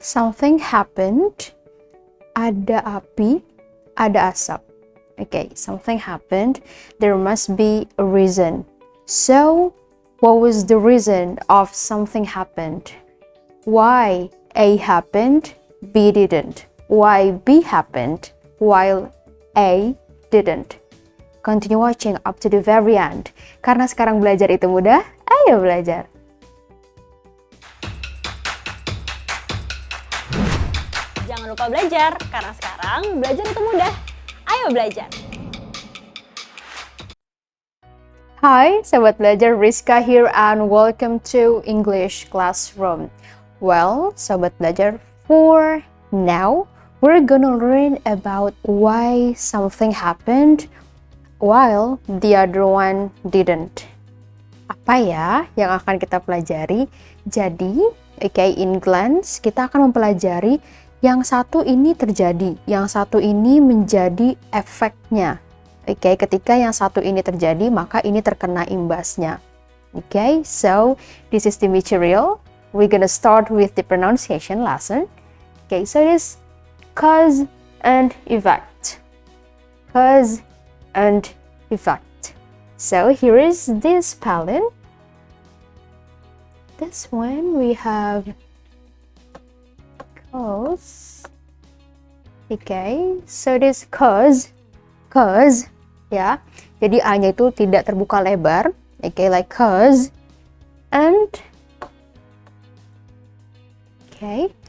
something happened, ada api, ada asap. Okay, something happened, there must be a reason. So, what was the reason of something happened? Why A happened, B didn't? Why B happened, while A didn't? Continue watching up to the very end. Karena sekarang belajar itu mudah, ayo belajar. Jangan lupa belajar, karena sekarang belajar itu mudah. Ayo belajar! Hi, Sobat Belajar, Rizka here and welcome to English Classroom. Well, Sobat Belajar, for now, we're gonna learn about why something happened while the other one didn't. Apa ya yang akan kita pelajari? Jadi, in glance, kita akan mempelajari yang satu ini terjadi, yang satu ini menjadi efeknya. Ketika yang satu ini terjadi, maka ini terkena imbasnya. So this is the material. We're gonna start with the pronunciation lesson. So it is cause and effect. Cause and effect. So here is this spelling. This one we have cause. So this cause, ya. Jadi A-nya itu tidak terbuka lebar. Like cause and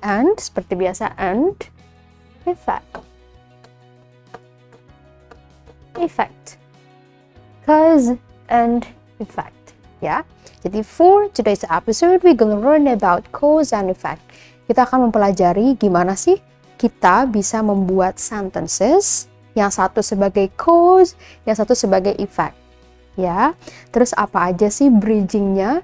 and seperti biasa and effect. Cause and effect, ya. Jadi for today's episode we gonna learn about cause and effect. Kita akan mempelajari gimana sih kita bisa membuat sentences yang satu sebagai cause, yang satu sebagai effect. Ya, terus apa aja sih bridgingnya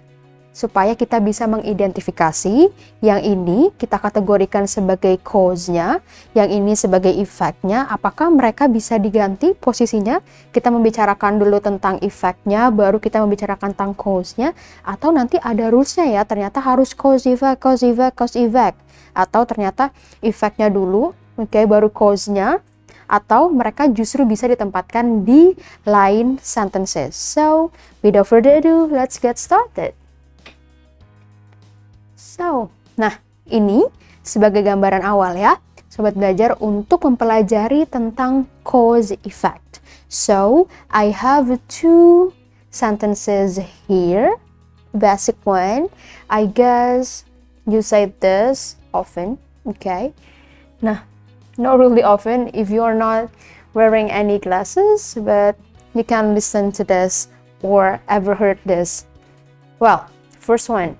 supaya kita bisa mengidentifikasi yang ini kita kategorikan sebagai cause-nya, yang ini sebagai effect-nya. Apakah mereka bisa diganti posisinya? Kita membicarakan dulu tentang effect-nya, baru kita membicarakan tentang cause-nya, atau nanti ada rules-nya ya, ternyata harus cause effect, cause effect, cause effect, atau ternyata effect-nya dulu, baru cause-nya, atau mereka justru bisa ditempatkan di lain sentences. So, without further ado, let's get started. So, nah ini sebagai gambaran awal ya, Sobat Belajar, untuk mempelajari tentang cause effect. So, I have two sentences here. Basic one, I guess you say this often, Nah, not really often if you're not wearing any glasses, but you can listen to this or ever heard this. Well, first one,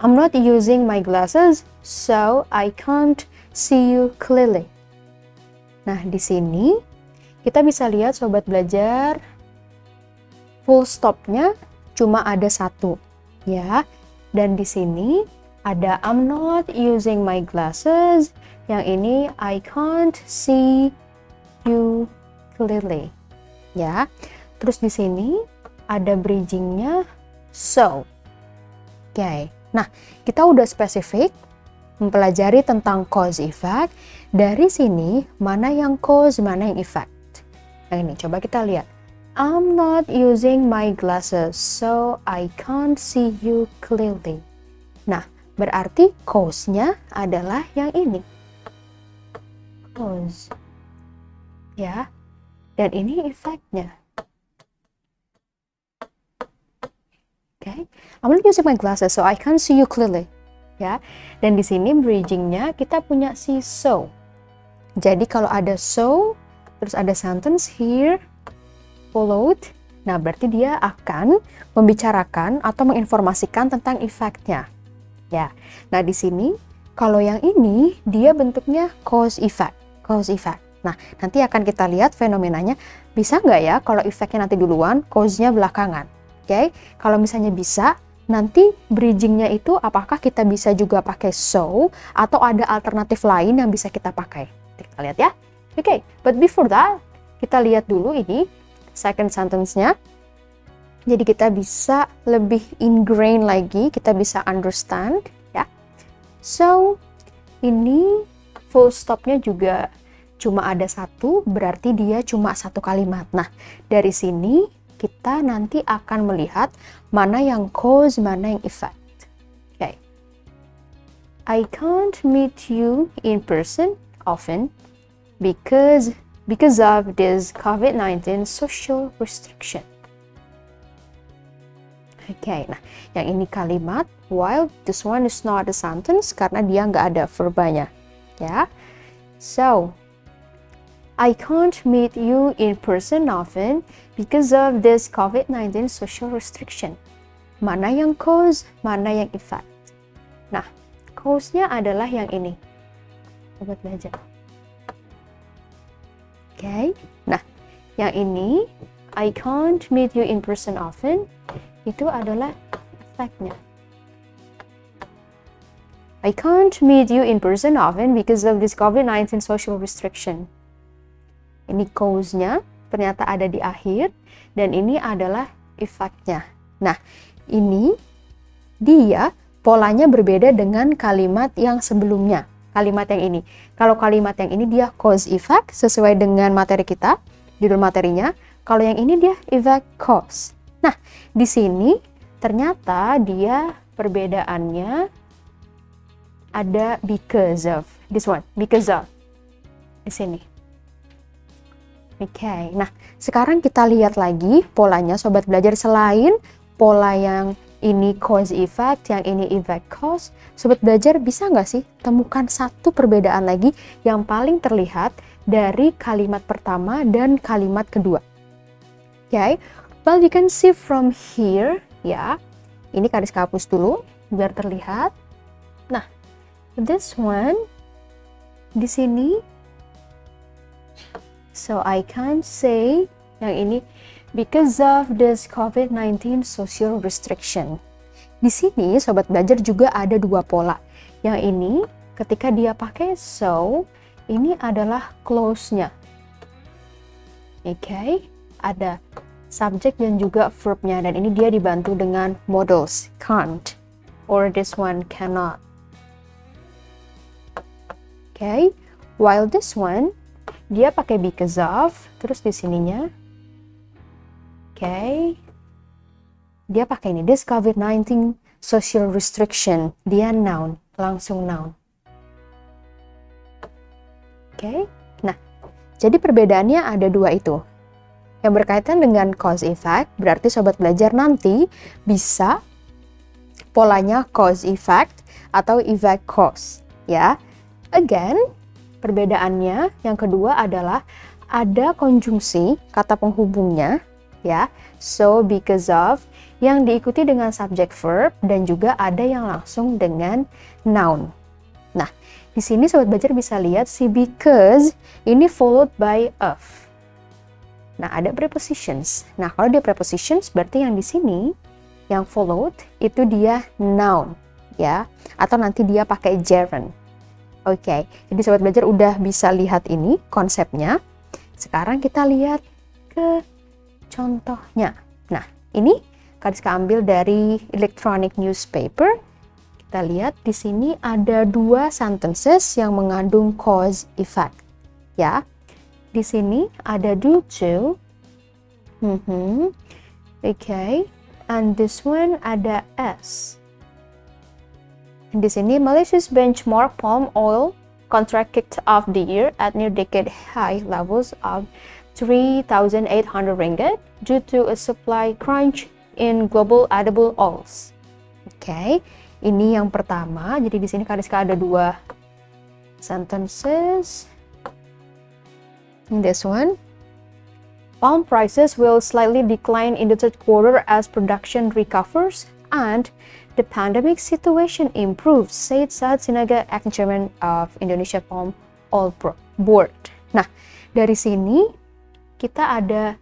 I'm not using my glasses, so I can't see you clearly. Nah, di sini kita bisa lihat, Sobat Belajar, full stopnya cuma ada satu, ya. Dan di sini ada I'm not using my glasses, yang ini I can't see you clearly, ya. Terus di sini ada bridgingnya so. Nah, kita udah spesifik mempelajari tentang cause effect. Dari sini, mana yang cause, mana yang effect. Nah ini, coba kita lihat. I'm not using my glasses, so I can't see you clearly. Nah, berarti cause-nya adalah yang ini. Cause. Ya. Dan ini effect-nya. I'm not using my glasses, so I can't see you clearly. Ya, dan di sini bridgingnya kita punya si so. Jadi kalau ada so, terus ada sentence here, followed, nah berarti dia akan membicarakan atau menginformasikan tentang effect-nya. Ya, nah di sini kalau yang ini dia bentuknya cause effect. Nah, nanti akan kita lihat fenomenanya, bisa nggak ya kalau effect-nya nanti duluan, cause-nya belakangan. Kalau misalnya bisa, nanti bridgingnya itu apakah kita bisa juga pakai so atau ada alternatif lain yang bisa kita pakai. Kita lihat ya. But before that, kita lihat dulu ini second sentence-nya. Jadi kita bisa lebih ingrain lagi, kita bisa understand ya. So, ini full stopnya juga cuma ada satu, berarti dia cuma satu kalimat. Nah, dari sini kita nanti akan melihat mana yang cause, mana yang effect. Okay. I can't meet you in person often because of this COVID-19 social restriction. Okay, nah yang ini kalimat, while this one is not a sentence karena dia nggak ada verbanya. Ya, so I can't meet you in person often because of this COVID-19 social restriction. Mana yang cause, mana yang effect. Nah, cause-nya adalah yang ini. Sobat belajar. Okay, nah yang ini I can't meet you in person often itu adalah effect-nya. I can't meet you in person often because of this COVID-19 social restriction. Ini cause-nya ternyata ada di akhir dan ini adalah effect-nya. Nah, ini dia polanya berbeda dengan kalimat yang sebelumnya. Kalimat yang ini. Kalau kalimat yang ini dia cause effect sesuai dengan materi kita, judul materinya. Kalau yang ini dia effect cause. Nah, di sini ternyata dia perbedaannya ada because of. This one, because of. Di sini. Oke, nah sekarang kita lihat lagi polanya sobat belajar. Selain pola yang ini cause effect, yang ini effect cause, sobat belajar bisa nggak sih temukan satu perbedaan lagi yang paling terlihat dari kalimat pertama dan kalimat kedua. Okay, well you can see from here, ya. Ini garis hapus dulu biar terlihat. Nah, this one di sini. So I can say yang ini because of this COVID-19 social restriction. Di sini sobat belajar juga ada dua pola. Yang ini ketika dia pakai so, ini adalah clause-nya. Okay, ada subjek dan juga verb-nya dan ini dia dibantu dengan modals can't or this one cannot. Okay, while this one dia pakai because of, terus di sininya okay, dia pakai ini this COVID-19 social restriction, dia noun, langsung noun. Okay, nah jadi perbedaannya ada dua itu. Yang berkaitan dengan cause effect, berarti sobat belajar nanti bisa polanya cause effect atau effect cause, ya. Again, perbedaannya yang kedua adalah ada konjungsi kata penghubungnya, ya. So, because of yang diikuti dengan subject verb dan juga ada yang langsung dengan noun. Nah, di sini sobat belajar bisa lihat si because ini followed by of. Nah, ada prepositions. Nah, kalau dia prepositions berarti yang di sini yang followed itu dia noun, ya. Atau nanti dia pakai gerund. Oke, jadi sobat belajar udah bisa lihat ini konsepnya. Sekarang kita lihat ke contohnya. Nah, ini Kariska ambil dari electronic newspaper. Kita lihat di sini ada dua sentences yang mengandung cause effect, ya. Di sini ada due to, okay, and this one ada as. Di sini Malaysia's benchmark palm oil contract kicked off the year at near decade high levels of 3,800 ringgit due to a supply crunch in global edible oils. Okay, ini yang pertama. Jadi di sini Kariska ada dua sentences. This one, palm prices will slightly decline in the third quarter as production recovers and the pandemic situation improves, said Sinaga Acting Chairman of Indonesia Palm Oil Board. Nah, dari sini kita ada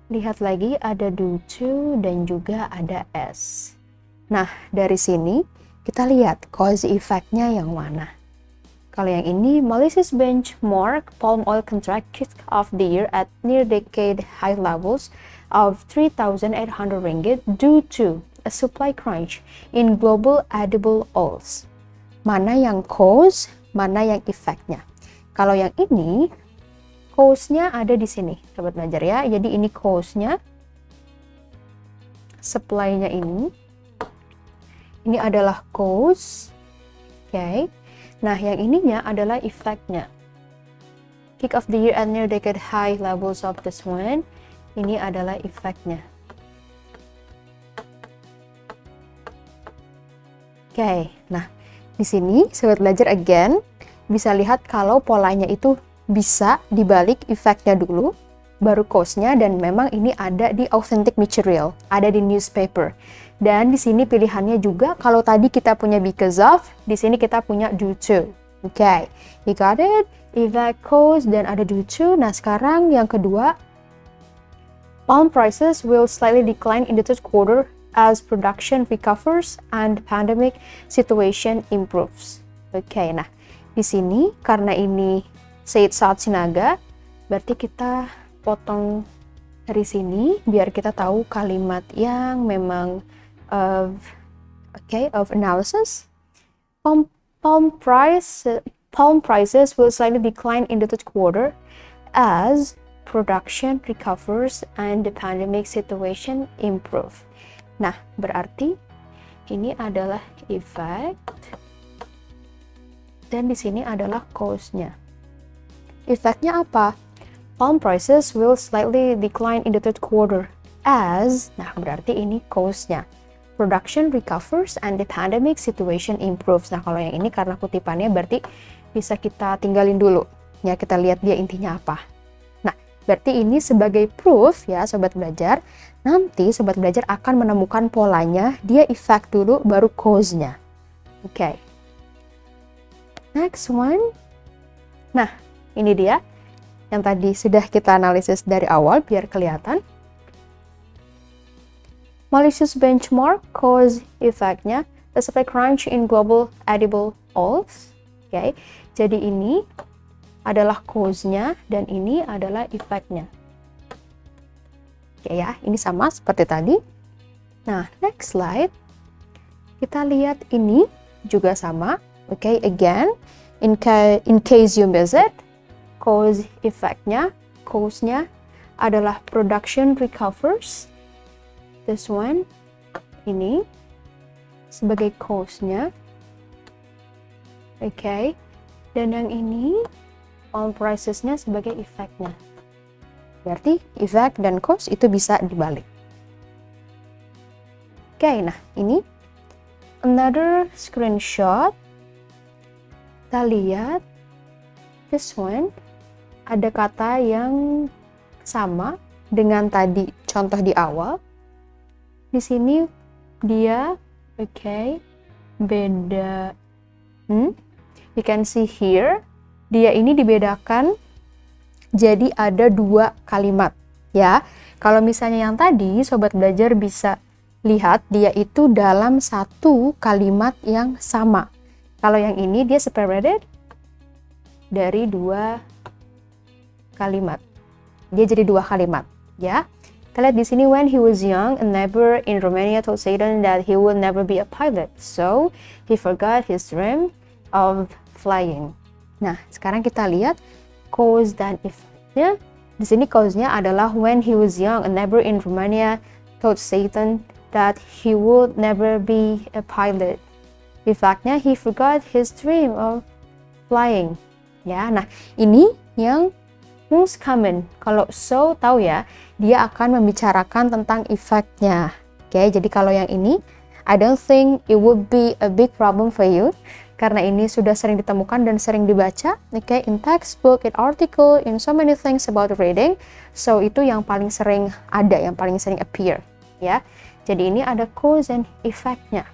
lihat lagi ada due to dan juga ada as. Nah, dari sini kita lihat cause effect-nya yang mana. Kalau yang ini, Malaysia's benchmark palm oil contract kicked off the year at near decade high levels of 3,800 ringgit due to a supply crunch in global edible oils. mana yang cause, mana yang effect-nya. Kalau yang ini, cause-nya ada di sini, sobat belajar ya. Jadi ini cause-nya, supply-nya ini adalah cause. Oke. Nah, yang ininya adalah effect-nya. Peak of the year at near decade high levels of this one. Ini adalah effect-nya. Oke. Nah, di sini sobat belajar again bisa lihat kalau polanya itu bisa dibalik effect-nya dulu, baru cause-nya, dan memang ini ada di authentic material, ada di newspaper. Dan di sini pilihannya juga, kalau tadi kita punya because of, di sini kita punya due to. Oke, you got it? Effect, cause, dan ada due to. Nah, sekarang yang kedua, palm prices will slightly decline in the third quarter as production recovers and pandemic situation improves. Oke, nah di sini karena ini Said Saat Sinaga, berarti kita potong dari sini biar kita tahu kalimat yang memang of analysis. Palm prices will slightly decline in the third quarter as production recovers and the pandemic situation improve. Nah, berarti ini adalah effect dan di sini adalah cause-nya. Effect-nya apa? Palm prices will slightly decline in the third quarter as, nah berarti ini cause-nya. Production recovers and the pandemic situation improves. Nah, kalau yang ini karena kutipannya berarti bisa kita tinggalin dulu. Ya, kita lihat dia intinya apa. Nah, berarti ini sebagai proof ya sobat belajar. Nanti sobat belajar akan menemukan polanya, dia effect dulu baru cause-nya. Oke. Next one. Nah, ini dia yang tadi sudah kita analisis dari awal biar kelihatan. Malicious benchmark cause effect-nya, the supply crunch in global edible oils. Oke, jadi ini adalah cause-nya dan ini adalah effect-nya. Oke ya, ini sama seperti tadi. Nah, next slide. Kita lihat ini juga sama. Oke, again, in case you miss it, cause effect-nya, cause-nya adalah production recovers. This one, ini sebagai cause-nya. Oke, dan yang ini palm prices-nya sebagai effect-nya. Berarti effect dan cause itu bisa dibalik. Oke, nah ini another screenshot. Kita lihat this one, ada kata yang sama dengan tadi contoh di awal. Di sini dia beda. You can see here, dia ini dibedakan jadi ada dua kalimat ya. Kalau misalnya yang tadi sobat belajar bisa lihat dia itu dalam satu kalimat yang sama. Kalau yang ini dia separated dari dua kalimat. Dia jadi dua kalimat ya. Kita lihat di sini, when he was young, a neighbor in Romania told Satan that he would never be a pilot, so he forgot his dream of flying. Nah, sekarang kita lihat cause dan effect-nya. Di sini cause-nya adalah when he was young, a neighbor in Romania told Satan that he would never be a pilot. Effect-nya, he forgot his dream of flying. Ya, nah ini yang most common. Kalau so tahu ya, dia akan membicarakan tentang effect-nya. Oke, jadi kalau yang ini, I don't think it would be a big problem for you. Karena ini sudah sering ditemukan dan sering dibaca. Oke, in textbook, in article, in so many things about reading. So, itu yang paling sering ada, yang paling sering appear. Ya, jadi ini ada cause and effect-nya.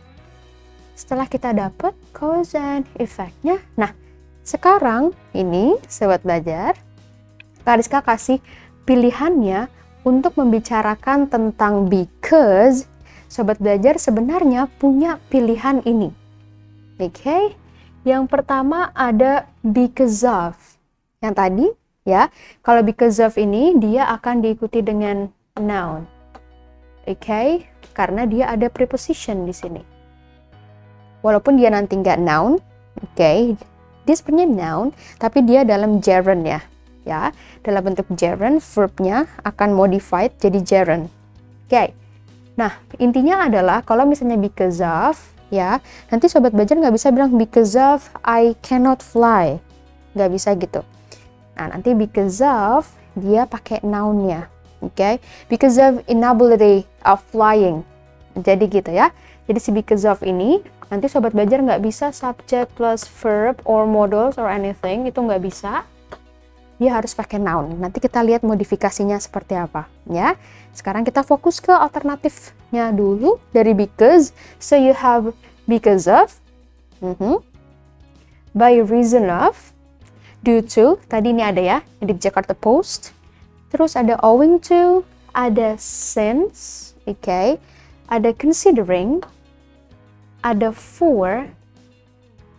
Setelah kita dapat cause and effect-nya, nah, sekarang ini, sobat belajar, Kak Rizka kasih pilihannya untuk membicarakan tentang because. Sobat belajar sebenarnya punya pilihan ini. Oke, yang pertama ada because of. Yang tadi ya, kalau because of ini dia akan diikuti dengan noun. Oke, karena dia ada preposition di sini. Walaupun dia nanti nggak noun, Oke, dia sebenarnya noun, tapi dia dalam gerund ya. Ya, dalam bentuk gerund, verbnya akan modified jadi gerund. Oke. Nah, intinya adalah kalau misalnya because of, ya, nanti sobat belajar nggak bisa bilang because of I cannot fly. Nggak bisa gitu. Nah, nanti because of, dia pakai noun-nya. Oke, because of inability of flying. Jadi gitu ya. Jadi si because of ini, nanti sobat belajar nggak bisa subject plus verb or modals or anything, itu nggak bisa. Dia harus pakai noun. Nanti kita lihat modifikasinya seperti apa, ya. Sekarang kita fokus ke alternatifnya dulu dari because. So you have because of, by reason of, due to, tadi ini ada ya, di Jakarta Post. Terus ada owing to, ada since, okay, ada considering, ada for,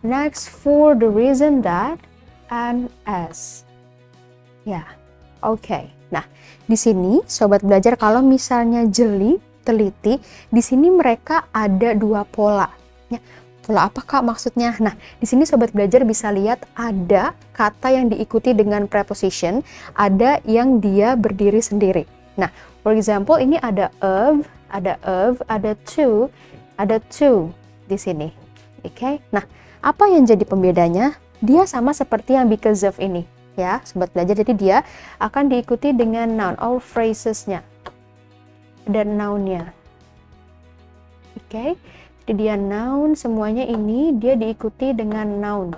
next for the reason that, and as. Ya, oke. Nah, di sini sobat belajar kalau misalnya jeli, teliti, di sini mereka ada dua pola. Ya, pola apa Kak maksudnya? Nah, di sini sobat belajar bisa lihat ada kata yang diikuti dengan preposition, ada yang dia berdiri sendiri. Nah, for example ini ada ada to di sini. Oke. Nah, apa yang jadi pembedanya? Dia sama seperti yang because of ini, ya, sobat belajar. Jadi dia akan diikuti dengan noun, all phrases-nya. Dan noun-nya. Oke. Jadi dia noun, semuanya ini dia diikuti dengan noun.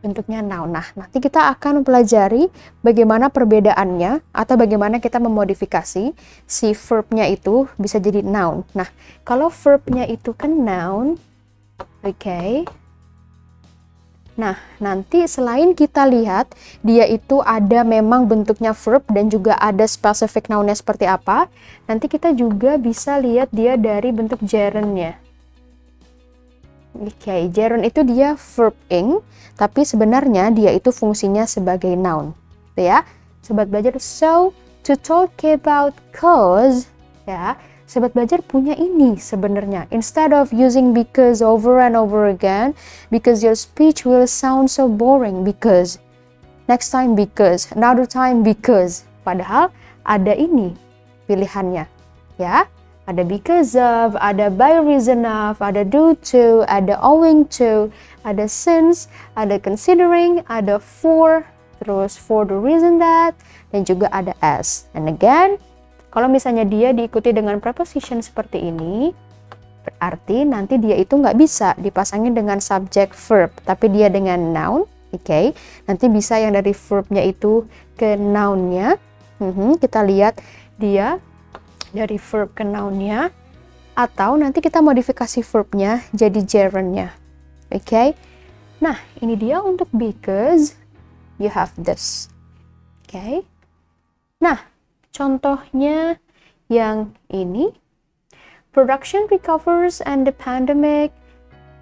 Bentuknya noun. Nah, nanti kita akan mempelajari bagaimana perbedaannya atau bagaimana kita memodifikasi si verb-nya itu bisa jadi noun. Nah, kalau verb-nya itu kan noun, oke. Nah, nanti selain kita lihat dia itu ada memang bentuknya verb dan juga ada specific noun-nya seperti apa, nanti kita juga bisa lihat dia dari bentuk gerund-nya. Oke, gerund itu dia verb ing, tapi sebenarnya dia itu fungsinya sebagai noun. Ya, sobat belajar. So, to talk about cause, ya, sobat belajar punya ini sebenarnya. Instead of using because over and over again, because your speech will sound so boring, because next time because, another time because. Padahal ada ini pilihannya, ya. Ada because of, ada by reason of, ada due to, ada owing to, ada since, ada considering, ada for, terus for the reason that, dan juga ada as. And again, kalau misalnya dia diikuti dengan preposition seperti ini, berarti nanti dia itu nggak bisa dipasangin dengan subject verb, tapi dia dengan noun, oke. Nanti bisa yang dari verbnya itu ke noun-nya. Kita lihat dia dari verb ke noun-nya, atau nanti kita modifikasi verbnya jadi gerund-nya. Oke. Nah, ini dia untuk because you have this. Oke. Nah, contohnya yang ini, production recovers and the pandemic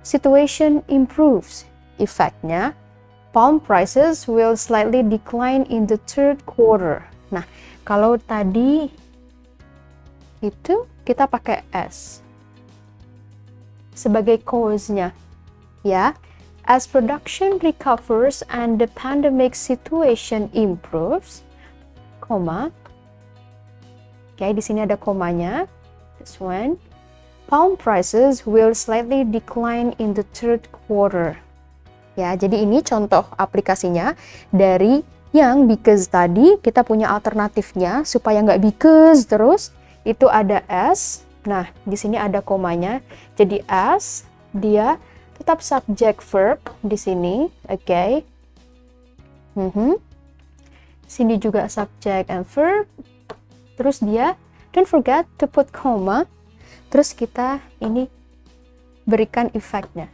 situation improves. Efeknya, palm prices will slightly decline in the third quarter. Nah, kalau tadi itu kita pakai as sebagai cause-nya, ya. As production recovers and the pandemic situation improves, koma. Oke, di sini ada komanya. This one. Palm prices will slightly decline in the third quarter. Ya, jadi ini contoh aplikasinya dari yang because tadi. Kita punya alternatifnya supaya nggak because terus. Itu ada as. Nah, di sini ada komanya. Jadi as, dia tetap subject verb di sini, oke. Sini juga subject and verb. Terus dia, don't forget to put comma. Terus kita ini berikan efeknya.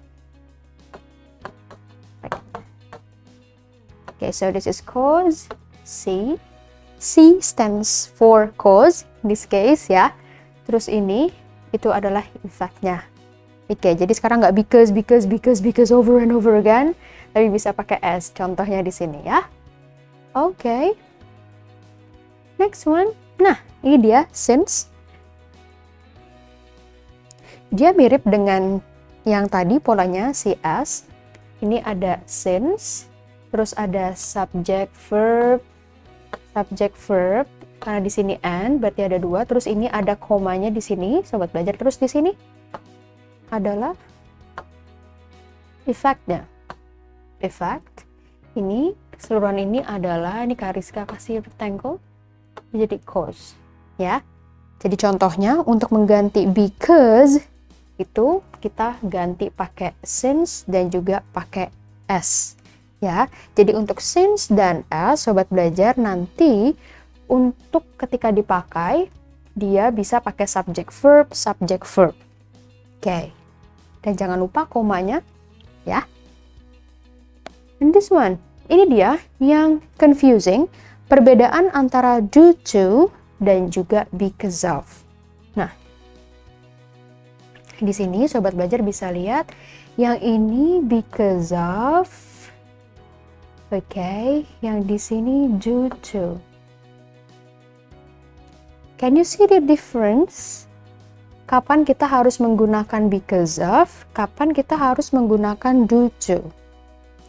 Okay, so this is cause, C. C stands for cause, in this case ya. Terus ini, itu adalah efeknya. Oke, jadi sekarang nggak because over and over again, tapi bisa pakai as, contohnya di sini ya. Oke. Next one. Nah, ini dia since. Dia mirip dengan yang tadi polanya CS, ini ada since, terus ada subject verb, karena di sini and berarti ada 2, terus ini ada komanya di sini, sobat belajar, terus di sini adalah effect-nya. Effect, ini keseluruhan ini adalah, ini Kariska kasih rectangle, jadi cause, ya. Jadi contohnya untuk mengganti because itu kita ganti pakai since dan juga pakai s, ya. Jadi untuk since dan s, sobat belajar, nanti untuk ketika dipakai dia bisa pakai subject verb. Oke. Dan jangan lupa komanya, ya. And this one, ini dia yang confusing, perbedaan antara due to dan juga because of. Nah, di sini sobat belajar bisa lihat yang ini because of, oke, yang di sini due to. Can you see the difference? Kapan kita harus menggunakan because of, kapan kita harus menggunakan due to.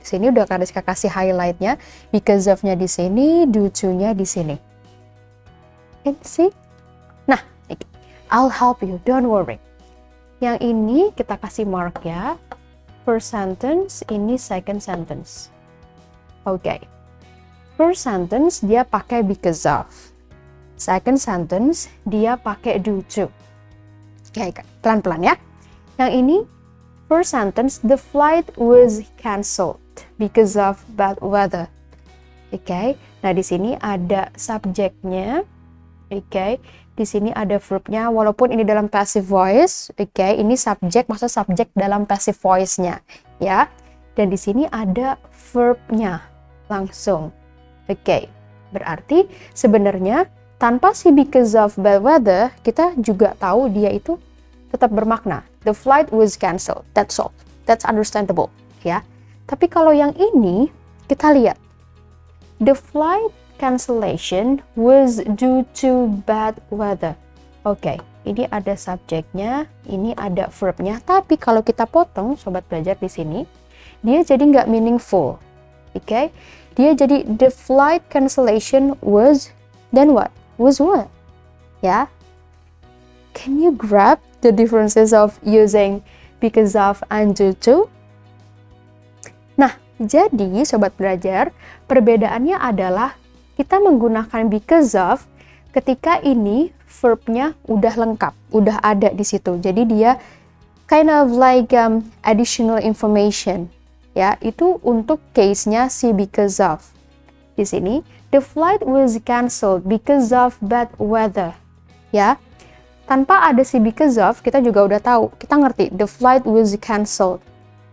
Di sini udah Kariska kasih highlightnya, because of-nya di sini, due to-nya di sini. Can you see? Nah, I'll help you, don't worry. Yang ini kita kasih mark ya. First sentence, ini second sentence. Oke. First sentence dia pakai because of. Second sentence dia pakai due to. Oke, pelan-pelan ya. Yang ini first sentence, the flight was cancelled because of bad weather. Oke. Nah, di sini ada subjeknya. Oke, di sini ada verbnya, walaupun ini dalam passive voice. Oke, ini subjek, maksud subjek dalam passive voice-nya, ya. Dan di sini ada verbnya langsung. Oke, berarti sebenarnya tanpa si because of bad weather, kita juga tahu dia itu tetap bermakna. The flight was cancelled. That's all. That's understandable, ya. Tapi kalau yang ini kita lihat, the flight cancellation was due to bad weather. Oke, ini ada subjeknya, ini ada verbnya. Tapi kalau kita potong, sobat belajar di sini, dia jadi nggak meaningful. Oke, dia jadi the flight cancellation was, then what? Was what? Ya, can you grab the differences of using because of and due to? Nah, jadi sobat belajar, perbedaannya adalah kita menggunakan because of ketika ini verbnya udah lengkap, udah ada di situ. Jadi dia kind of like additional information, ya. Itu untuk case-nya si because of. Di sini, the flight was cancelled because of bad weather, ya. Tanpa ada si because of, kita juga udah tahu, kita ngerti the flight was cancelled,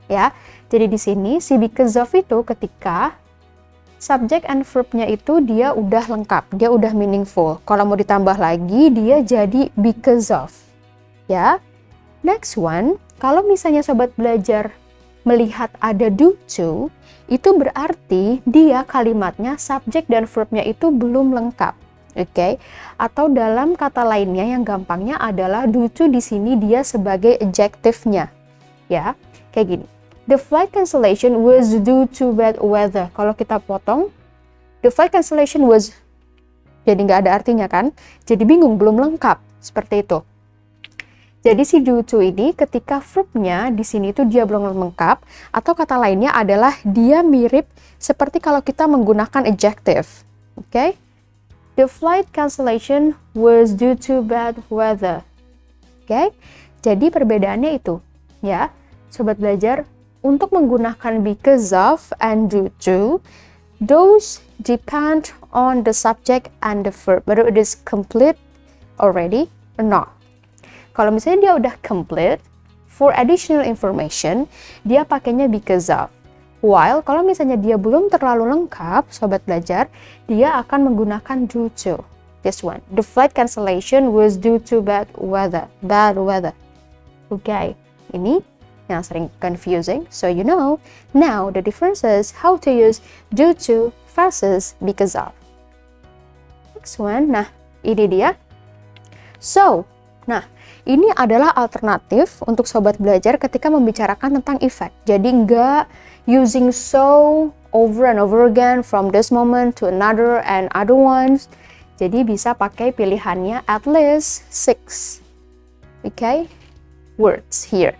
ya. Jadi di sini si because of itu ketika subject and verb-nya itu dia udah lengkap, dia udah meaningful. Kalau mau ditambah lagi, dia jadi because of. Ya. Next one, kalau misalnya sobat belajar melihat ada due to, itu berarti dia kalimatnya subject dan verb-nya itu belum lengkap. Oke. Atau dalam kata lainnya yang gampangnya adalah due to di sini dia sebagai adjective-nya. Ya. Kayak gini. The flight cancellation was due to bad weather. Kalau kita potong, the flight cancellation was, jadi nggak ada artinya kan? Jadi bingung, belum lengkap. Seperti itu. Jadi si due to ini ketika verbnya di sini itu dia belum lengkap, atau kata lainnya adalah dia mirip seperti kalau kita menggunakan adjective. Oke? The flight cancellation was due to bad weather. Oke? Jadi perbedaannya itu, ya. Sobat belajar, untuk menggunakan because of and due to, those depend on the subject and the verb, whether it is complete already or not. Kalau misalnya dia udah complete, for additional information, dia pakainya because of. While kalau misalnya dia belum terlalu lengkap, sobat belajar, dia akan menggunakan due to. This one, the flight cancellation was due to bad weather. Okay, ini yang sering confusing, so you know. Now the differences how to use due to versus because of. Next one, nah ini dia. So, nah ini adalah alternatif untuk sobat belajar ketika membicarakan tentang effect. Jadi nggak using so over and over again from this moment to another and other ones. Jadi bisa pakai pilihannya at least 6, okay, words here.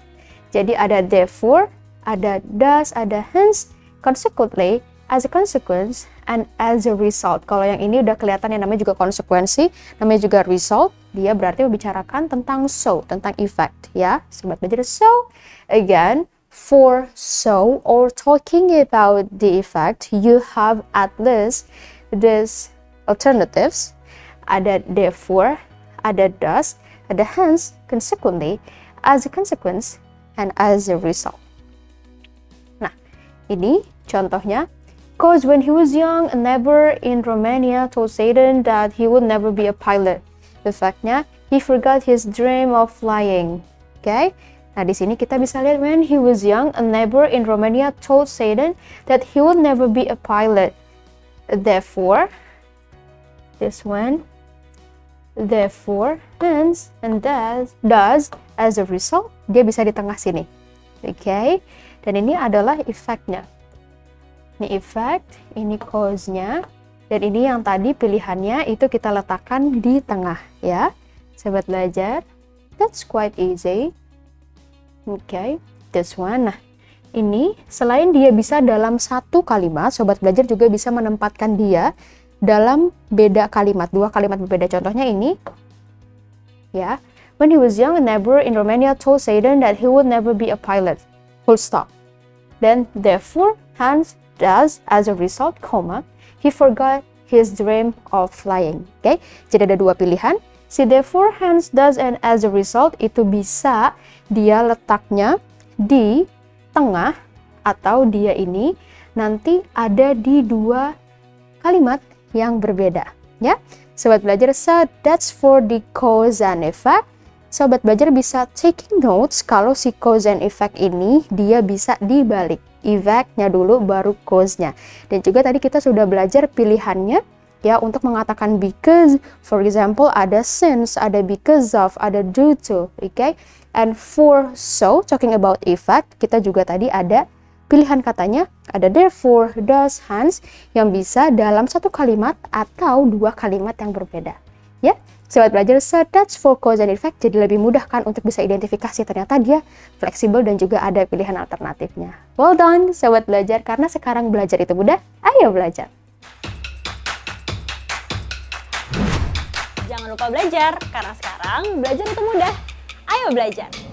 Jadi ada therefore, ada thus, ada hence, consequently, as a consequence, and as a result. Kalau yang ini udah kelihatan yang namanya juga konsekuensi, namanya juga result, dia berarti membicarakan tentang so, tentang effect, ya. Sobat belajar, so, again, for so, or talking about the effect, you have at least these alternatives. Ada therefore, ada thus, ada hence, consequently, as a consequence, and as a result. Nah, ini contohnya. Cause when he was young, a neighbor in Romania told Satan that he would never be a pilot. Effect-nya, he forgot his dream of flying. Okay? Nah, di sini kita bisa lihat when he was young, a neighbor in Romania told Satan that he would never be a pilot. Therefore, this one, therefore, hence, and does, as a result, dia bisa di tengah sini. Okay? Dan ini adalah effect-nya. Ini effect, ini cause-nya, dan ini yang tadi pilihannya itu kita letakkan di tengah, ya. Sobat belajar, that's quite easy. Okay, this one. Nah, ini selain dia bisa dalam satu kalimat, sobat belajar juga bisa menempatkan dia dalam beda kalimat, dua kalimat berbeda. Contohnya ini, ya. When he was young, a neighbor in Romania told Satan that he would never be a pilot. Full stop. Then, therefore, Hans does, as a result, comma, he forgot his dream of flying. Okay? Jadi ada dua pilihan. Si therefore, hence, does, and as a result itu bisa dia letaknya di tengah atau dia ini nanti ada di dua kalimat yang berbeda. Ya, sobat belajar, so that's for the cause and effect. Sobat belajar bisa taking notes kalau si cause and effect ini dia bisa dibalik. Effect-nya dulu baru cause-nya. Dan juga tadi kita sudah belajar pilihannya ya untuk mengatakan because, for example, ada since, ada because of, ada due to, okay? And for so, talking about effect, kita juga tadi ada pilihan katanya, ada therefore, thus, hence, yang bisa dalam satu kalimat atau dua kalimat yang berbeda. Ya, sobat belajar, so that's for cause and effect, jadi lebih mudah kan untuk bisa identifikasi ternyata dia fleksibel dan juga ada pilihan alternatifnya. Well done, sobat belajar, karena sekarang belajar itu mudah, ayo belajar. Jangan lupa belajar, karena sekarang belajar itu mudah. Ayo belajar!